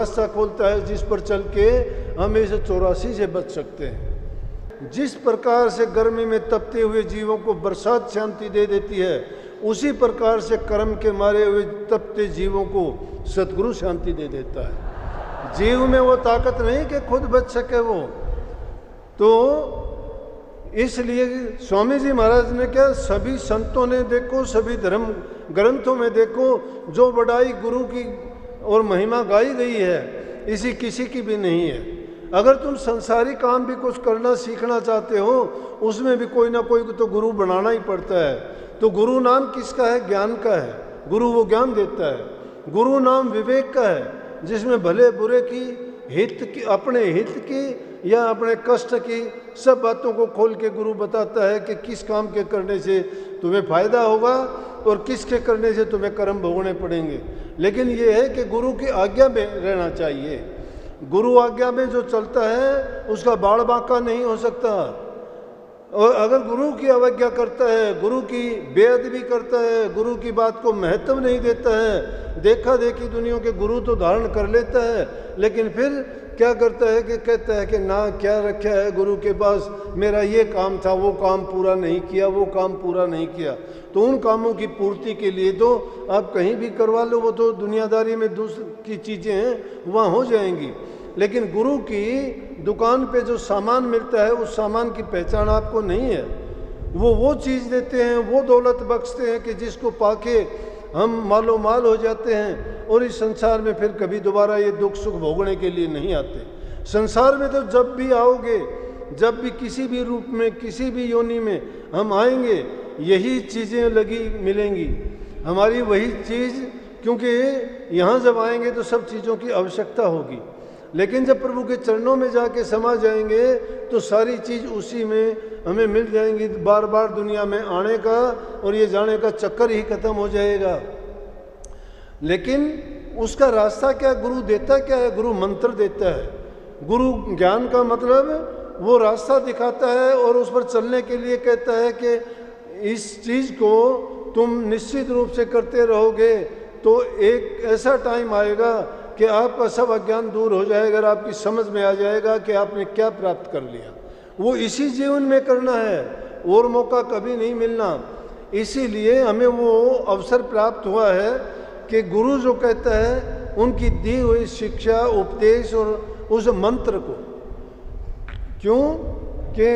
रास्ता खोलता है जिस पर चल के हम इस 84 से बच सकते हैं। जिस प्रकार से गर्मी में तपते हुए जीवों को बरसात शांति दे देती है, उसी प्रकार से कर्म के मारे हुए तपते जीवों को सतगुरु शांति दे देता है। जीव में वो ताकत नहीं कि खुद बच सके वो। तो इसलिए स्वामी जी महाराज ने क्या, सभी संतों ने देखो, सभी धर्म ग्रंथों में देखो, जो बड़ाई गुरु की और महिमा गाई गई है, इसी किसी की भी नहीं है। अगर तुम संसारी काम भी कुछ करना सीखना चाहते हो, उसमें भी कोई ना कोई तो गुरु बनाना ही पड़ता है। तो गुरु नाम किसका है? ज्ञान का है। गुरु वो ज्ञान देता है। गुरु नाम विवेक का है, जिसमें भले बुरे की, हित की, अपने हित की या अपने कष्ट की सब बातों को खोल के गुरु बताता है कि किस काम के करने से तुम्हें फायदा होगा और किसके करने से तुम्हें कर्म भोगने पड़ेंगे। लेकिन ये है कि गुरु की आज्ञा में रहना चाहिए। गुरु आज्ञा में जो चलता है उसका बाड़ बांका नहीं हो सकता। और अगर गुरु की अवज्ञा करता है, गुरु की बेअदबी करता है, गुरु की बात को महत्व नहीं देता है, देखा देखी दुनिया के गुरु तो धारण कर लेता है, लेकिन फिर क्या करता है कि कहता है कि ना क्या रखा है गुरु के पास, मेरा ये काम था, वो काम पूरा नहीं किया, वो काम पूरा नहीं किया। तो उन कामों की पूर्ति के लिए तो आप कहीं भी करवा लो, वो तो दुनियादारी में दूसरी की चीज़ें हैं, वहाँ हो जाएंगी। लेकिन गुरु की दुकान पे जो सामान मिलता है, उस सामान की पहचान आपको नहीं है। वो चीज़ देते हैं, वो दौलत बख्शते हैं कि जिसको पाके हम मालो माल हो जाते हैं और इस संसार में फिर कभी दोबारा ये दुख सुख भोगने के लिए नहीं आते। संसार में तो जब भी आओगे, जब भी किसी भी रूप में, किसी भी योनि में हम आएंगे, यही चीज़ें लगी मिलेंगी, हमारी वही चीज़, क्योंकि यहाँ जब आएंगे तो सब चीज़ों की आवश्यकता होगी। लेकिन जब प्रभु के चरणों में जाके समा जाएंगे तो सारी चीज़ उसी में हमें मिल जाएंगी। बार बार दुनिया में आने का और ये जाने का चक्कर ही खत्म हो जाएगा। लेकिन उसका रास्ता क्या, गुरु देता क्या है? गुरु मंत्र देता है। गुरु ज्ञान का मतलब वो रास्ता दिखाता है और उस पर चलने के लिए कहता है कि इस चीज़ को तुम निश्चित रूप से करते रहोगे तो एक ऐसा टाइम आएगा कि आपका सब अज्ञान दूर हो जाएगा और आपकी समझ में आ जाएगा कि आपने क्या प्राप्त कर लिया। वो इसी जीवन में करना है, और मौका कभी नहीं मिलना। इसीलिए हमें वो अवसर प्राप्त हुआ है कि गुरु जो कहता है, उनकी दी हुई शिक्षा, उपदेश और उस मंत्र को, क्यों कि